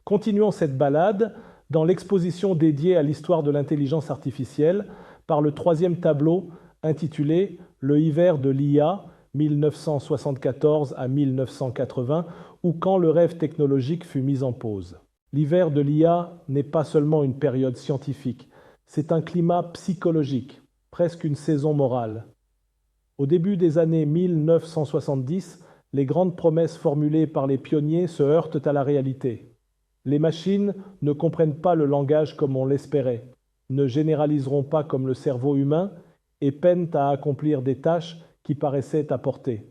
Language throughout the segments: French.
Continuons cette balade dans l'exposition dédiée à l'histoire de l'intelligence artificielle par le troisième tableau intitulé « Le hiver de l'IA, 1974 à 1980, ou quand le rêve technologique fut mis en pause ». L'hiver de l'IA n'est pas seulement une période scientifique, c'est un climat psychologique, presque une saison morale. Au début des années 1970, les grandes promesses formulées par les pionniers se heurtent à la réalité. Les machines ne comprennent pas le langage comme on l'espérait, ne généraliseront pas comme le cerveau humain et peinent à accomplir des tâches qui paraissaient à portée.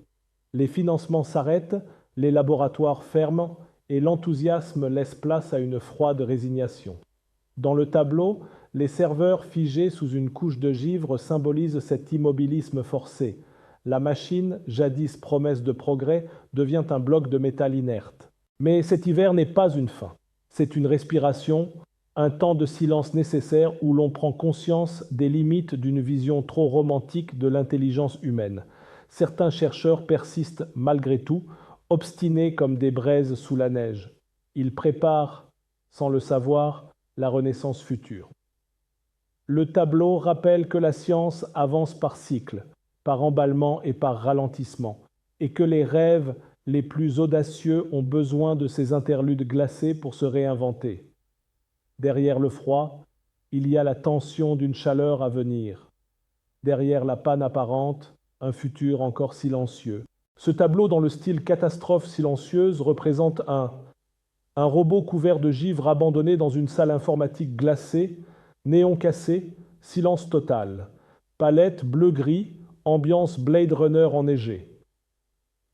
Les financements s'arrêtent, les laboratoires ferment et l'enthousiasme laisse place à une froide résignation. Dans le tableau, les serveurs figés sous une couche de givre symbolisent cet immobilisme forcé. La machine, jadis promesse de progrès, devient un bloc de métal inerte. Mais cet hiver n'est pas une fin. C'est une respiration, un temps de silence nécessaire où l'on prend conscience des limites d'une vision trop romantique de l'intelligence humaine. Certains chercheurs persistent malgré tout, obstinés comme des braises sous la neige. Ils préparent, sans le savoir, la renaissance future. Le tableau rappelle que la science avance par cycles, par emballement et par ralentissement, et que les rêves les plus audacieux ont besoin de ces interludes glacés pour se réinventer. Derrière le froid, il y a la tension d'une chaleur à venir. Derrière la panne apparente, un futur encore silencieux. Ce tableau dans le style catastrophe silencieuse représente un robot couvert de givre abandonné dans une salle informatique glacée, néon cassé, silence total. Palette bleu-gris, ambiance Blade Runner enneigé.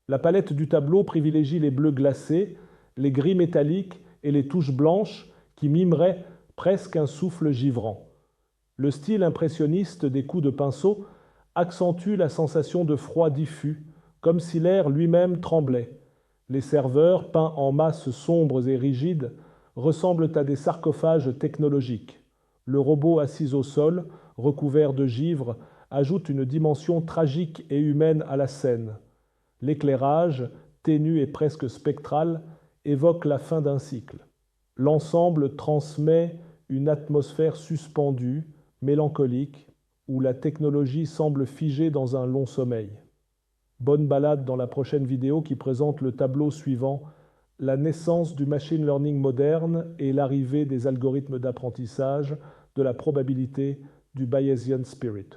La palette du tableau privilégie les bleus glacés, les gris métalliques et les touches blanches qui mimeraient presque un souffle givrant. Le style impressionniste des coups de pinceau accentue la sensation de froid diffus, comme si l'air lui-même tremblait. Les serveurs, peints en masses sombres et rigides, ressemblent à des sarcophages technologiques. Le robot assis au sol, recouvert de givre, ajoute une dimension tragique et humaine à la scène. L'éclairage, ténu et presque spectral, évoque la fin d'un cycle. L'ensemble transmet une atmosphère suspendue, mélancolique, où la technologie semble figée dans un long sommeil. Bonne balade dans la prochaine vidéo qui présente le tableau suivant, la naissance du machine learning moderne et l'arrivée des algorithmes d'apprentissage, de la probabilité, du Bayesian Spirit.